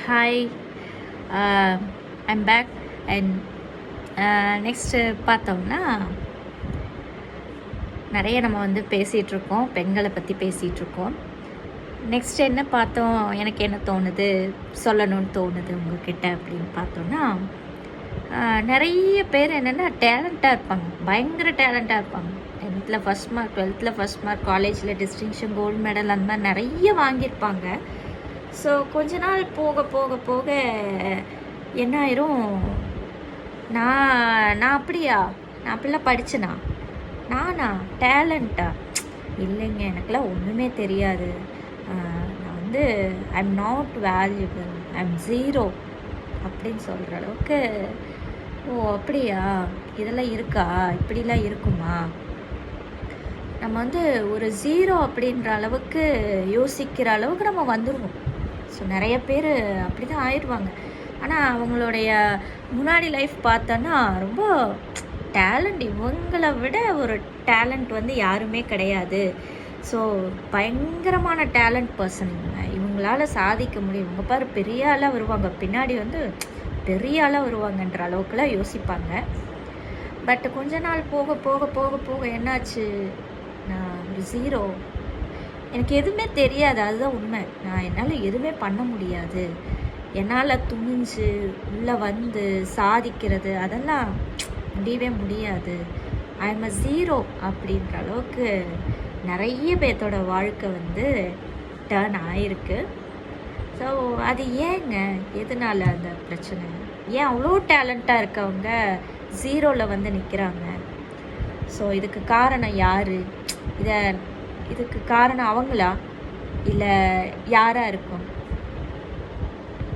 Hi, I'm back. And next பார்த்தோம்னா, நிறைய நம்ம வந்து பேசிகிட்ருக்கோம், பெண்களை பற்றி பேசிகிட்ருக்கோம். நெக்ஸ்ட் என்ன பார்த்தோம், எனக்கு என்ன தோணுது சொல்லணும்னு தோணுது உங்ககிட்ட அப்படின்னு பார்த்தோன்னா, நிறைய பேர் என்னென்னா டேலண்ட்டாக இருப்பாங்க, பயங்கர டேலண்ட்டாக இருப்பாங்க. 10th first mark, 12th first mark, காலேஜில் டிஸ்டிங்ஷன், கோல்டு மெடல் அந்த மாதிரி நிறைய வாங்கியிருப்பாங்க. ஸோ கொஞ்ச நாள் போக போக போக என்ன ஆயிரும், நான் அப்படியா, நான் அப்படிலாம் படித்தேனா, நானா டேலண்ட்டா, இல்லைங்க எனக்குலாம் ஒன்றுமே தெரியாது, நான் வந்து I am not valuable, I am zero அப்படின்னு சொல்கிற அளவுக்கு. ஓ அப்படியா, இதெல்லாம் இருக்கா, இப்படிலாம் இருக்குமா, நம்ம வந்து ஒரு ஜீரோ அப்படின்ற அளவுக்கு யோசிக்கிற அளவுக்கு நம்ம வந்துடுவோம். ஸோ நிறைய பேர் அப்படி தான் ஆயிடுவாங்க. ஆனால் அவங்களுடைய முன்னாடி லைஃப் பார்த்தோன்னா ரொம்ப டேலண்ட், இவங்களை விட ஒரு டேலண்ட் வந்து யாருமே கிடையாது. ஸோ பயங்கரமான டேலண்ட் பர்சன் இவங்களால சாதிக்க முடியும். இவங்க பாரு பெரிய ஆளாக வருவாங்க, பின்னாடி வந்து பெரிய ஆளாக வருவாங்கன்ற அளவுக்குலாம் யோசிப்பாங்க. பட் கொஞ்ச நாள் போக போக போக போக என்னாச்சு, நான் ஒரு ஜீரோ, எனக்கு எதுவுமே தெரியாது, அதுதான் உண்மை. நான் என்னால் எதுவுமே பண்ண முடியாது, என்னால் துணிஞ்சு உள்ளே வந்து சாதிக்கிறது அதெல்லாம் முடியவே முடியாது, ஐ எம் அ ஜீரோ அப்படின்ற அளவுக்கு நிறைய பேர்த்தோட வாழ்க்கை வந்து டேர்ன் ஆகிருக்கு. ஸோ அது ஏங்க, எதனால் அந்த பிரச்சனை, ஏன் அவ்வளோ டேலண்ட்டாக இருக்கவங்க ஜீரோவில் வந்து நிற்கிறாங்க? ஸோ இதுக்கு காரணம் யார், இதுக்கு காரணம் அவங்களா இல்லை யாராக இருக்கும்?